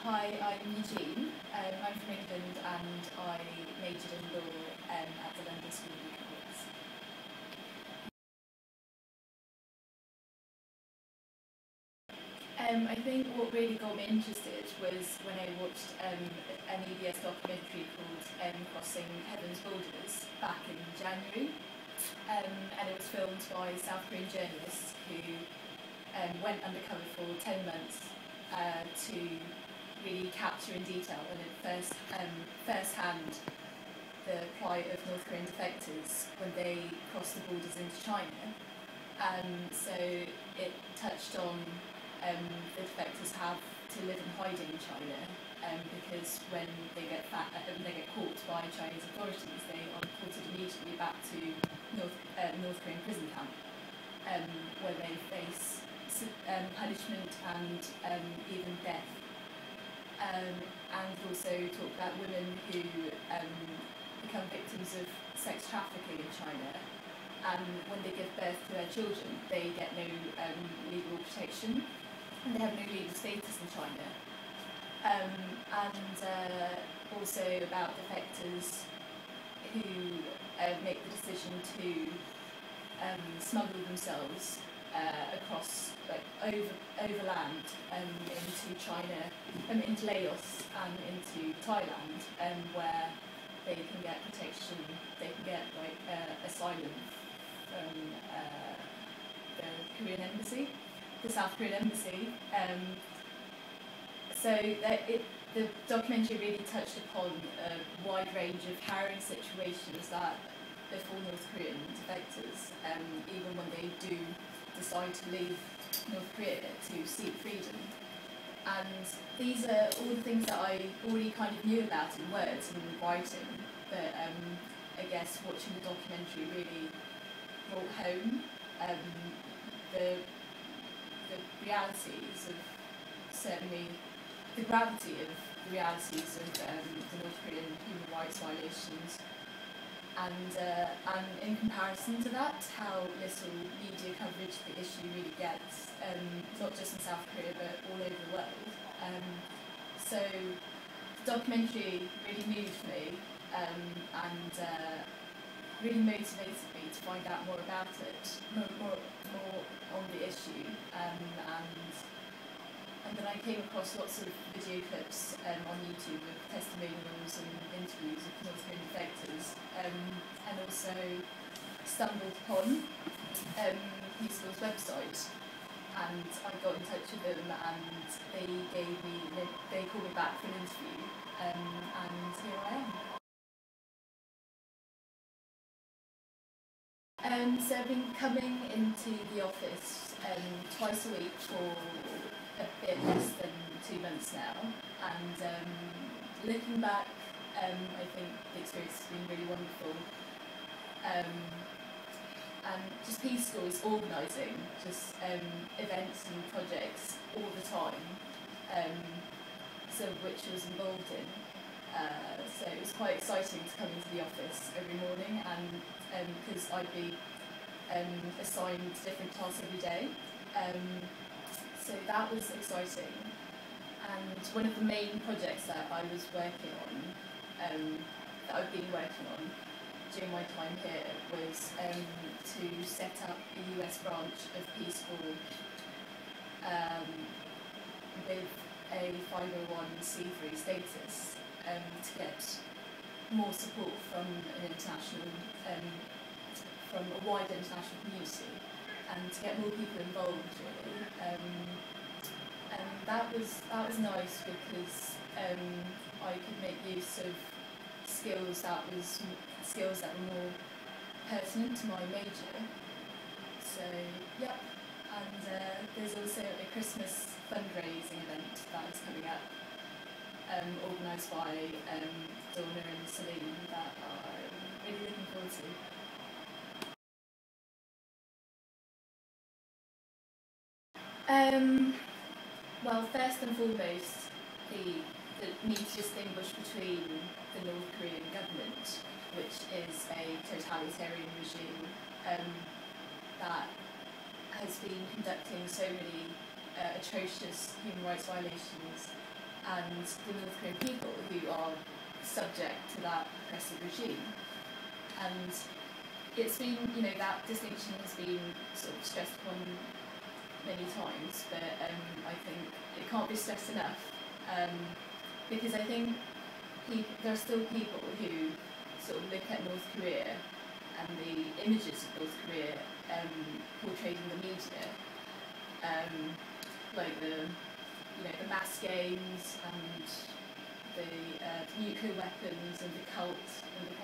Hi, I'm Eugene. I'm from England and I majored in law at the London School of Economics. I think what really got me interested was when I watched an EBS documentary called Crossing Heaven's Borders back in January. And it was filmed by South Korean journalists who went undercover for 10 months to really capture in detail and at first hand the plight of North Korean defectors when they crossed the borders into China. So it touched on the defectors have to live in hiding in China because when they get caught by Chinese authorities, they are reported immediately back to North Korean prison camp where they face punishment and even death. And also talk about women who become victims of sex trafficking in China, and when they give birth to their children they get no legal protection and they have no legal status in China. And also about defectors who make the decision to smuggle themselves across, overland into China, into Laos and into Thailand, where they can get protection, they can get asylum from the Korean embassy, the South Korean embassy. The documentary really touched upon a wide range of harrowing situations that befall North Korean defectors, even when they do decide to leave North Korea to seek freedom. And these are all the things that I already kind of knew about in words and writing, but I guess watching the documentary really brought home the realities of, certainly the gravity of the realities of the North Korean human rights violations. And in comparison to that, how little media coverage the issue really gets, not just in South Korea but all over the world. So the documentary really moved me and really motivated me to find out more about it, more on the issue. And then I came across lots of video clips on YouTube of testimonials and interviews of North Korean defectors, and also stumbled upon PSCORE's website, and I got in touch with them and they called me back for an interview, and here I am. So I've been coming into the office twice a week for a bit less than 2 months now, and looking back, I think the experience has been really wonderful. And just PSCORE is organising just events and projects all the time, some of which I was involved in. So it was quite exciting to come into the office every morning, and because I'd be assigned different tasks every day. So that was exciting, and one of the main projects that I was working on, that I've been working on during my time here, was to set up a US branch of PSCORE with a 501c3 status, to get more support from an international, from a wider international community, and to get more people involved, really. And that was nice because I could make use of skills that were more pertinent to my major. So yep, and there's also a Christmas fundraising event that is coming up, organised by Donna and Celine, that I'm really looking forward to. Well, first and foremost, the need to distinguish between the North Korean government, which is a totalitarian regime that has been conducting so many atrocious human rights violations and the North Korean people who are subject to that oppressive regime. And it's been, that distinction has been sort of stressed upon many times, but I think it can't be stressed enough, because I think there are still people who sort of look at North Korea and the images of North Korea portrayed in the media, like the mass games and the nuclear weapons and the cult and the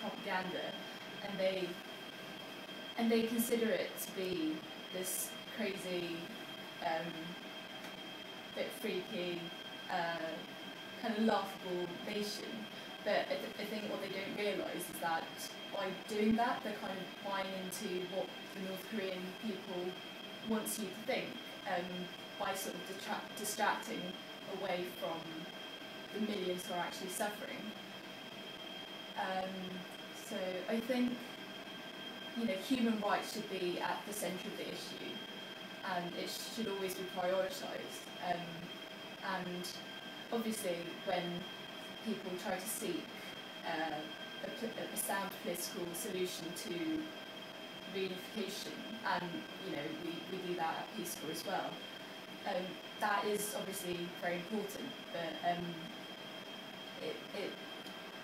propaganda, and they consider it to be this crazy, bit freaky, kind of laughable nation. But I think what they don't realise is that by doing that, they're kind of buying into what the North Korean people wants you to think, by sort of distracting away from the millions who are actually suffering. So I think, human rights should be at the centre of the issue, and it should always be prioritised. And obviously, when people try to seek a sound political solution to reunification, and we do that at PSCORE as well, that is obviously very important, but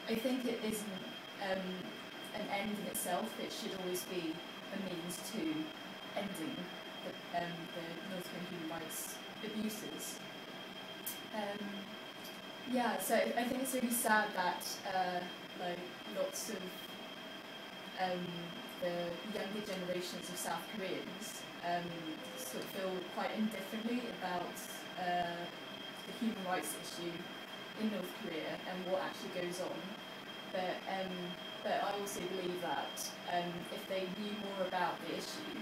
I think it isn't an end in itself. It should always be a means to ending the North Korean human rights abuses. So I think it's really sad that lots of the younger generations of South Koreans sort of feel quite indifferently about the human rights issue in North Korea and what actually goes on. But I also believe that if they knew more about the issue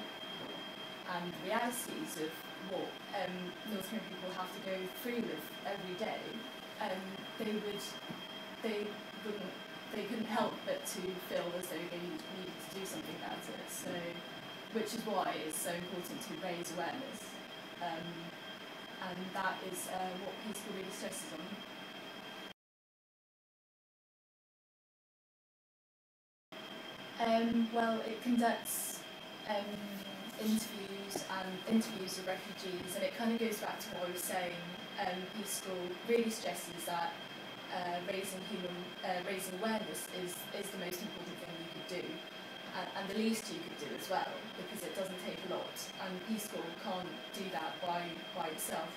and realities of what North Korean people have to go through with every day, they couldn't help but to feel as though they needed to do something about it. So, which is why it's so important to raise awareness, and that is what PSCORE really stresses on. Well, it conducts interviews of refugees, and it kind of goes back to what I was saying. PSCORE really stresses that raising awareness is the most important thing you could do, and the least you could do as well, because it doesn't take a lot, and PSCORE can't do that by itself.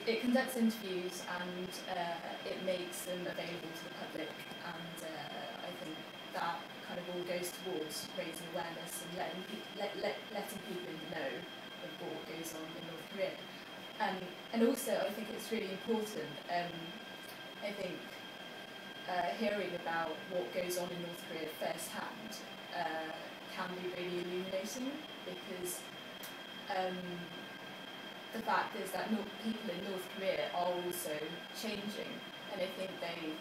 It conducts interviews, and it makes them available to the public, and I think that kind of all goes towards raising awareness and letting people know of what goes on in North Korea. And also, I think it's really important. I think hearing about what goes on in North Korea firsthand can be really illuminating, because the fact is that people in North Korea are also changing, and I think they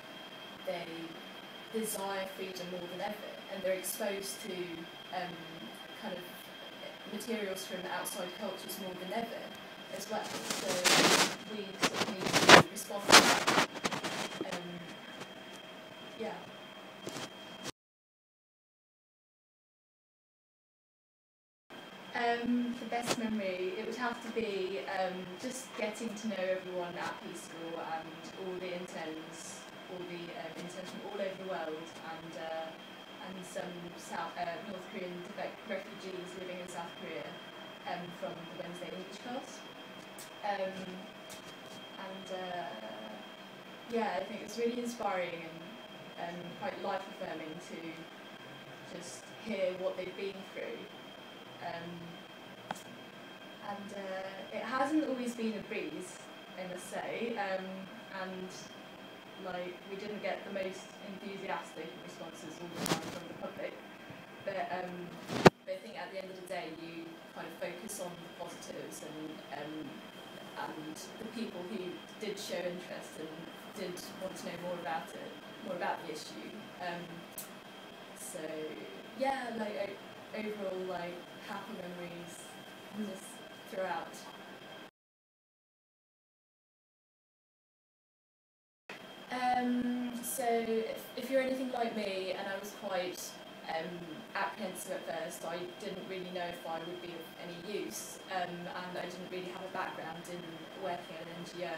desire freedom more than ever, and they're exposed to kind of materials from outside cultures more than ever as well. So we sort of need to respond to that. The best memory, it would have to be just getting to know everyone at PSCORE and all the interns, from all over the world, and some North Korean refugees living in South Korea from the Wednesday English class. I think it's really inspiring and quite life-affirming to just hear what they've been through. It hasn't always been a breeze, I must say, and we didn't get the most enthusiastic responses all the time from the public, but I think at the end of the day you kind of focus on the positives and the people who did show interest and did want to know more about the issue. Overall, happy memories, just throughout. So if you're anything like me, and I was quite apprehensive at first, I didn't really know if I would be of any use, and I didn't really have a background in working at an NGO.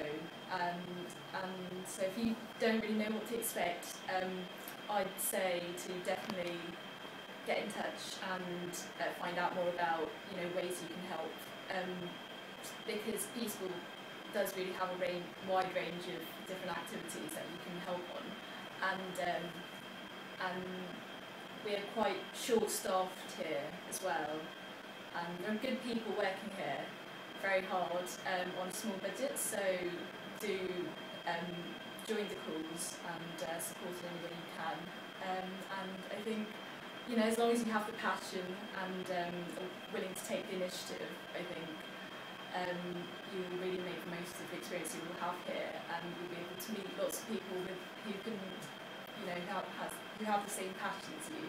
And so if you don't really know what to expect, I'd say to definitely get in touch and find out more about ways you can help, because PSCORE does really have a wide range of different activities that you can help on, and we're quite short-staffed here as well, and there are good people working here very hard on a small budget, so do join the calls and support in any way you can, and I think as long as you have the passion and are willing to take the initiative, I think you will really make the most of the experience you will have here, and you'll be able to meet lots of people who can, who have the same passion as you.